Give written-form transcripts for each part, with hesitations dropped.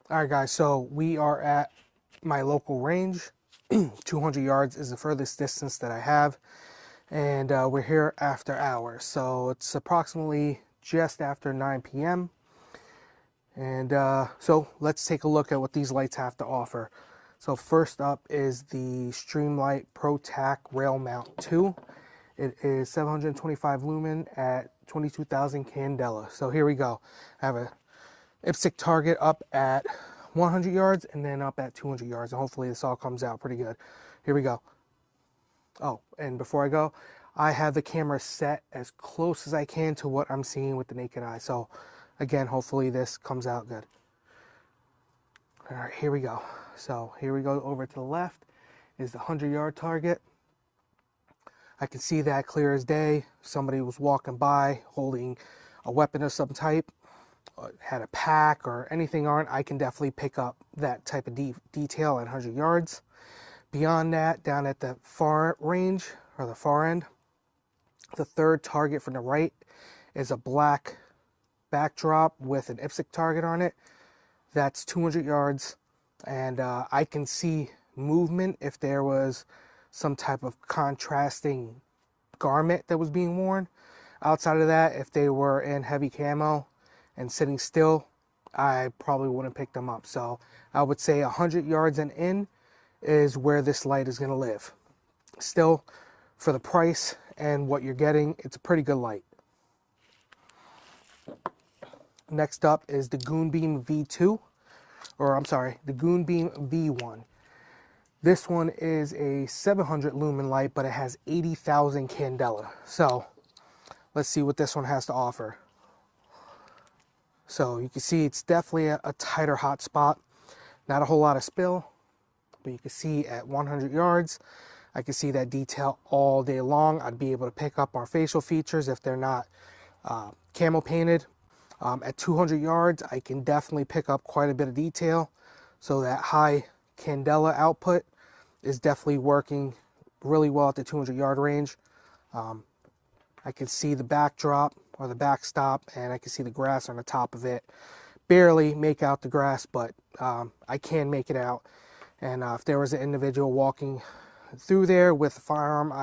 All right, guys, so we are at my local range. 200 yards is the furthest distance that I have, and we're here after hours. So it's approximately just after 9 p.m. And so let's take a look at what these lights have to offer. So first up is the Streamlight Pro Tac Rail Mount 2. It is 725 lumen at 22,000 candela. So here we go. I have a IPSC target up at 100 yards and then up at 200 yards. And hopefully this all comes out pretty good. Here we go. Oh, and before I go, I have the camera set as close as I can to what I'm seeing with the naked eye. So again, hopefully this comes out good. All right, here we go. So here we go. Over to the left is the 100-yard target. I can see that clear as day. Somebody was walking by holding a weapon of some type, had a pack or anything on it. I can definitely pick up that type of detail at 100 yards. Beyond that, down at the far range or the far end, the third target from the right is a black backdrop with an IPSC target on it. That's 200 yards, and I can see movement if there was some type of contrasting garment that was being worn. Outside of that, if they were in heavy camo and sitting still, I probably wouldn't pick them up. So I would say 100 yards and in is where this light is going to live. Still, for the price and what you're getting, it's a pretty good light. Next up is the Goon Beam V2, or I'm sorry, the Goon Beam V1. This one is a 700 lumen light, but it has 80,000 candela. So let's see what this one has to offer. So you can see it's definitely a tighter hot spot. Not a whole lot of spill, but you can see at 100 yards, I can see that detail all day long. I'd be able to pick up our facial features if they're not camo painted. At 200 yards, I can definitely pick up quite a bit of detail. So that high candela output is definitely working really well at the 200 yard range. I can see the backdrop or the backstop, and I can see the grass on the top of it. Barely make out the grass, but I can make it out. And if there was an individual walking through there with a firearm,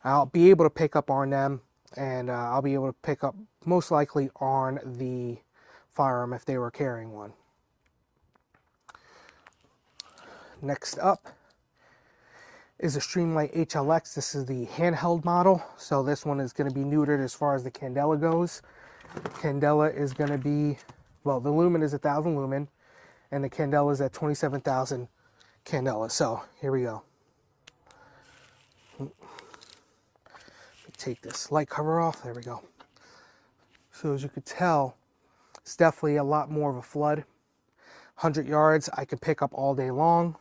I'll be able to pick up on them, and I'll be able to pick up most likely on the firearm if they were carrying one. Next up is a Streamlight HLX. This is the handheld model. So this one is going to be neutered as far as the candela goes. Candela is going to be, well, the lumen is 1,000 lumen, and the candela is at 27,000 candela. So here we go. Let me take this light cover off. There we go. So as you could tell, it's definitely a lot more of a flood. 100 yards, I could pick up all day long.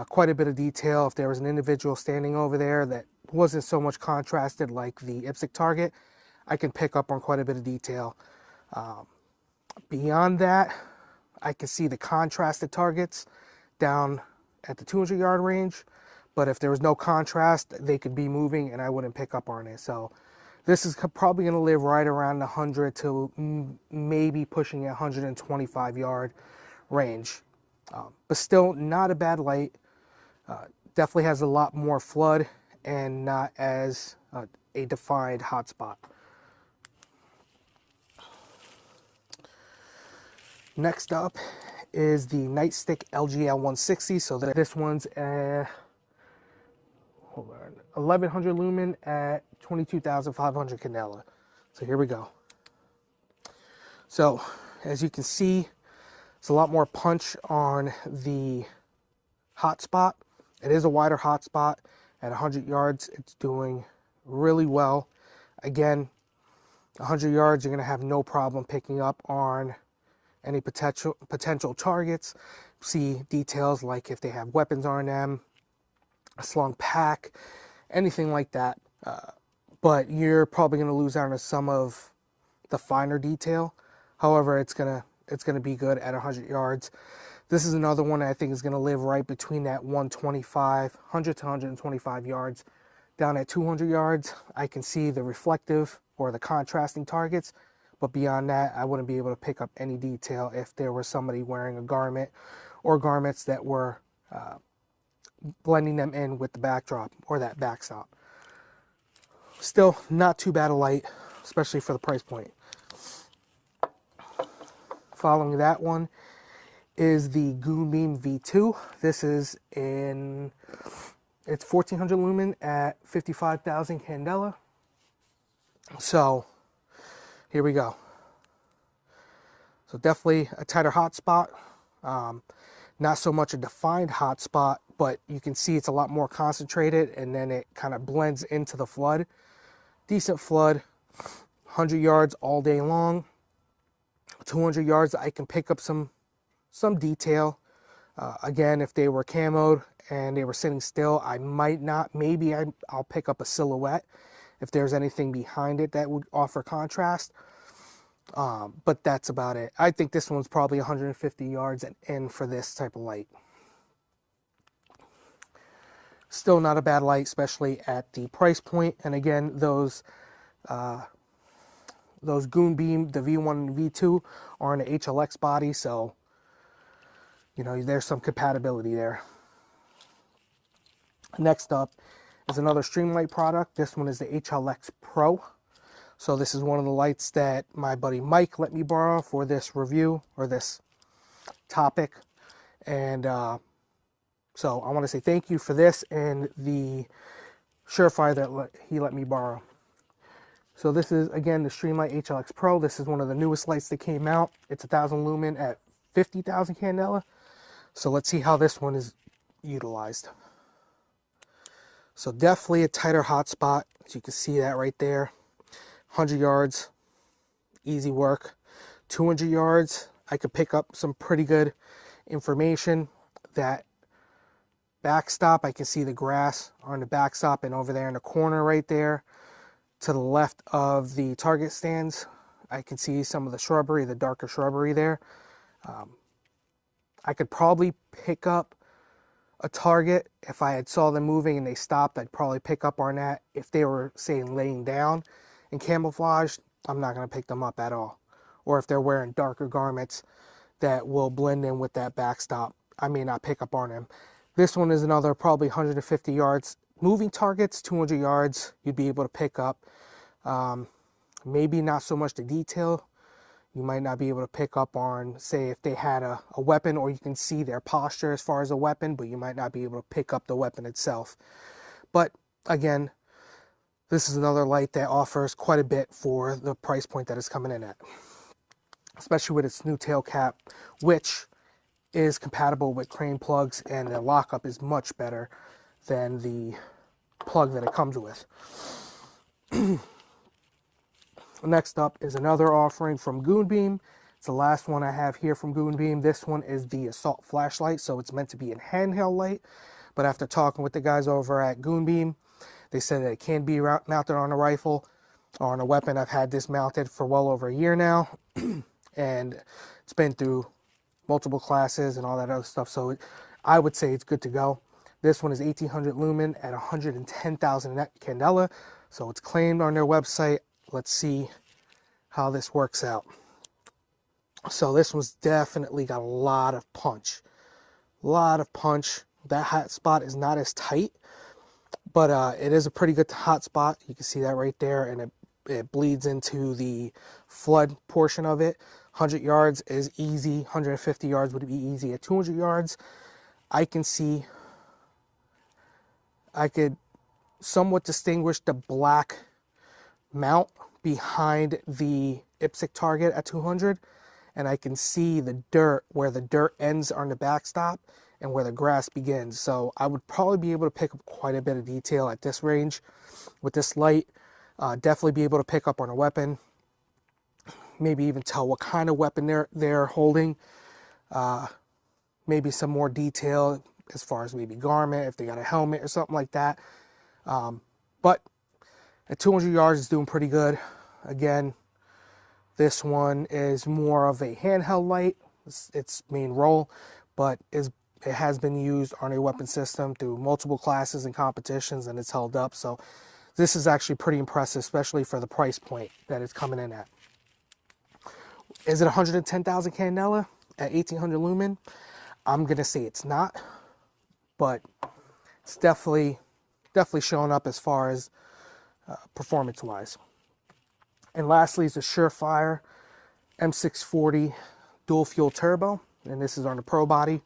Quite a bit of detail. If there was an individual standing over there that wasn't so much contrasted like the IPSC target, I can pick up on quite a bit of detail. Beyond that, I can see the contrasted targets down at the 200 yard range, but if there was no contrast, they could be moving and I wouldn't pick up on it. So this is probably going to live right around the 100 to maybe pushing a 125 yard range. But still not a bad light. Definitely has a lot more flood and not as a defined hotspot. Next up is the Nightstick LGL 160. So this one's 1100 lumen at 22,500 candela. So here we go. So as you can see, it's a lot more punch on the hotspot. It is a wider hotspot. At 100 yards, it's doing really well. Again, 100 yards, you're going to have no problem picking up on any potential targets. See details like if they have weapons on them, a slung pack, anything like that. But you're probably going to lose out on some of the finer detail. However, it's going to be good at 100 yards. This is another one I think is going to live right between that 100 to 125 yards. Down at 200 yards, I can see the reflective or the contrasting targets, But beyond that, I wouldn't be able to pick up any detail if there was somebody wearing a garment or garments that were blending them in with the backdrop or that backstop. Still not too bad a light, especially for the price point. Following that one is the Goonbeam V2. This is it's 1400 lumen at 55,000 candela. So here we go. So definitely a tighter hotspot. Not so much a defined hotspot, but you can see it's a lot more concentrated, and then it kind of blends into the flood. Decent flood, 100 yards all day long. 200 yards, I can pick up some detail. Again, if they were camoed and they were sitting still, I might not. Maybe I'll pick up a silhouette if there's anything behind it that would offer contrast. But that's about it. I think this one's probably 150 yards and in for this type of light. Still not a bad light, especially at the price point. And again, those Goonbeam, the V1 and V2, are on the HLX body, so you know there's some compatibility there. Next up is another Streamlight product. This one is the HLX Pro. So this is one of the lights that my buddy Mike let me borrow for this review or this topic. And so I want to say thank you for this and the Surefire that he let me borrow. So this is, again, the Streamlight HLX Pro. This is one of the newest lights that came out. It's 1000 lumen at 50,000 candela. So let's see how this one is utilized. So definitely a tighter hotspot. As you can see that right there. 100 yards, easy work. 200 yards, I could pick up some pretty good information. That backstop, I can see the grass on the backstop, and over there in the corner right there to the left of the target stands, I can see some of the shrubbery, the darker shrubbery there. I could probably pick up a target if I had saw them moving and they stopped. I'd probably pick up on that. If they were, say, laying down in camouflage, I'm not going to pick them up at all. Or if they're wearing darker garments that will blend in with that backstop, I may not pick up on them. This one is another probably 150 yards. Moving targets, 200 yards, you'd be able to pick up. Maybe not so much the detail. You might not be able to pick up on, say, if they had a weapon, or you can see their posture as far as a weapon, but you might not be able to pick up the weapon itself. But again, this is another light that offers quite a bit for the price point that it's coming in at, especially with its new tail cap, which is compatible with crane plugs, and the lockup is much better than the plug that it comes with. Next up is another offering from Goonbeam. It's the last one I have here from Goonbeam. This one is the Assault flashlight, so it's meant to be a handheld light. But after talking with the guys over at Goonbeam, they said that it can be mounted on a rifle or on a weapon. I've had this mounted for well over a year now, and it's been through multiple classes and all that other stuff, so I would say it's good to go. This one is 1800 lumen at 110,000 candela, so it's claimed on their website. Let's see how this works out. So this one's definitely got a lot of punch. That hot spot is not as tight, but it is a pretty good hot spot. You can see that right there, and it bleeds into the flood portion of it. 100 yards is easy. 150 yards would be easy. At 200 yards, I could somewhat distinguish the black mount behind the IPSC target at 200, and I can see the dirt, where the dirt ends on the backstop and where the grass begins. So I would probably be able to pick up quite a bit of detail at this range with this light. Definitely be able to pick up on a weapon, maybe even tell what kind of weapon they're holding. Maybe some more detail as far as maybe garment, if they got a helmet or something like that. But at 200 yards, it's doing pretty good. Again, this one is more of a handheld light. It's its main role, but it has been used on a weapon system through multiple classes and competitions, and it's held up. So this is actually pretty impressive, especially for the price point that it's coming in at. Is it 110,000 candela at 1800 lumen? I'm going to say it's not, but it's definitely showing up as far as performance wise. And lastly is the Surefire M640 dual fuel turbo, and this is on the Pro body.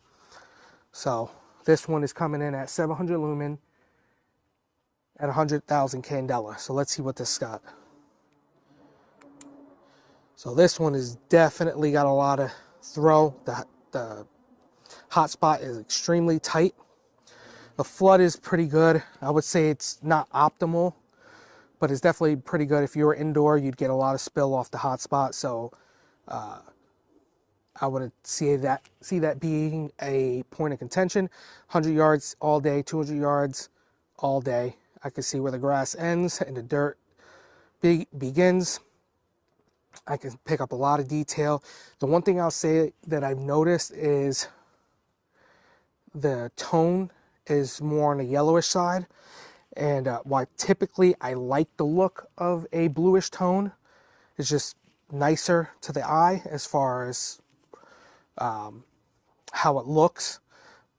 So this one is coming in at 700 lumen at 100,000 candela. So let's see what this got. So this one is definitely got a lot of throw. The hotspot is extremely tight. The flood is pretty good. I would say it's not optimal, but it's definitely pretty good. If you were indoor, you'd get a lot of spill off the hotspot. So I would see that being a point of contention. 100 yards all day, 200 yards all day. I can see where the grass ends and the dirt begins. I can pick up a lot of detail. The one thing I'll say that I've noticed is the tone is more on the yellowish side. And while typically I like the look of a bluish tone, it's just nicer to the eye as far as how it looks.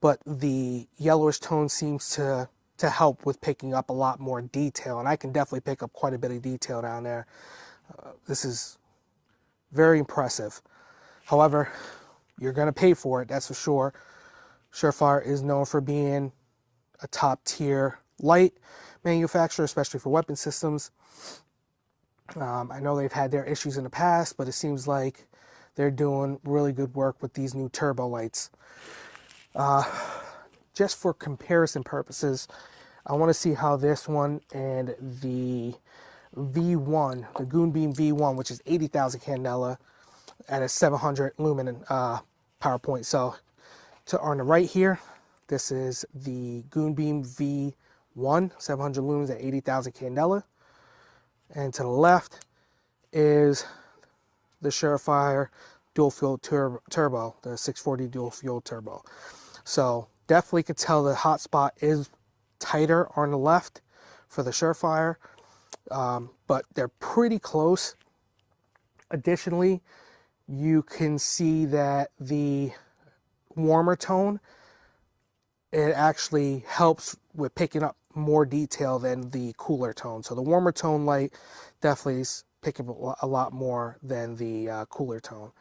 But the yellowish tone seems to help with picking up a lot more detail. And I can definitely pick up quite a bit of detail down there. This is very impressive. However, you're going to pay for it, that's for sure. Surefire is known for being a top tier light manufacturer, especially for weapon systems. I know they've had their issues in the past, but it seems like they're doing really good work with these new turbo lights. Just for comparison purposes, I want to see how this one and the V1, the Goonbeam V1, which is 80,000 candela at a 700 lumen power point. So on the right here, this is the Goonbeam V1, 700 lumens at 80,000 candela. And to the left is the Surefire dual fuel turbo, the 640 dual fuel turbo. So definitely could tell the hotspot is tighter on the left for the Surefire, but they're pretty close. Additionally, you can see that the warmer tone, it actually helps with picking up more detail than the cooler tone. So the warmer tone light definitely is picking up a lot more than the cooler tone.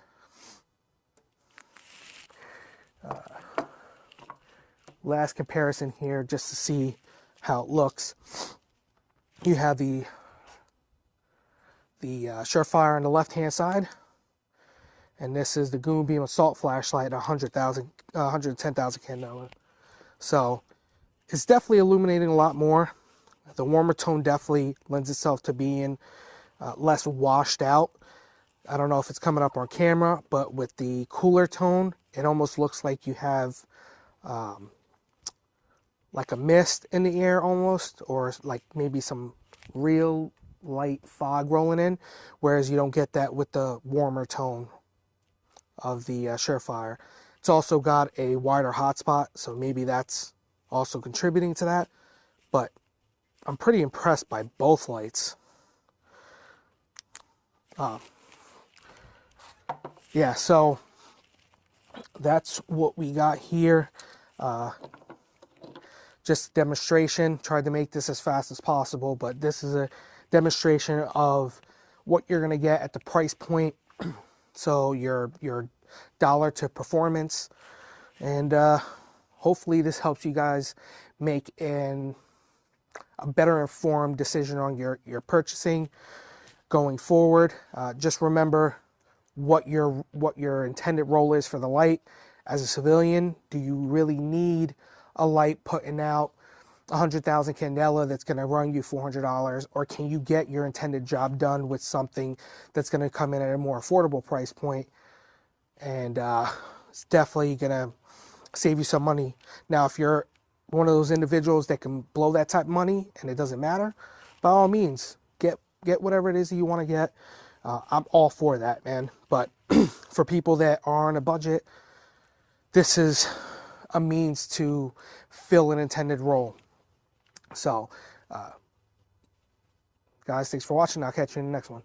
Last comparison here, just to see how it looks. You have the Surefire on the left hand side, and this is the Goonbeam Assault Flashlight at 110,000 candela. So it's definitely illuminating a lot more. The warmer tone definitely lends itself to being less washed out. I don't know if it's coming up on camera, but with the cooler tone, it almost looks like you have like a mist in the air almost, or like maybe some real light fog rolling in, whereas you don't get that with the warmer tone of the Surefire. It's also got a wider hotspot, so maybe that's also contributing to that, but I'm pretty impressed by both lights. Yeah, so that's what we got here. Just demonstration. Tried to make this as fast as possible, but this is a demonstration of what you're going to get at the price point. So your dollar to performance, and hopefully this helps you guys make a better informed decision on your purchasing going forward. Just remember what your intended role is for the light. As a civilian, do you really need a light putting out 100,000 candela that's going to run you $400, or can you get your intended job done with something that's going to come in at a more affordable price point, and it's definitely going to save you some money. Now, if you're one of those individuals that can blow that type of money and it doesn't matter, by all means, get whatever it is that you want to get. I'm all for that, man. But for people that are on a budget, this is a means to fill an intended role. So, guys, thanks for watching. I'll catch you in the next one.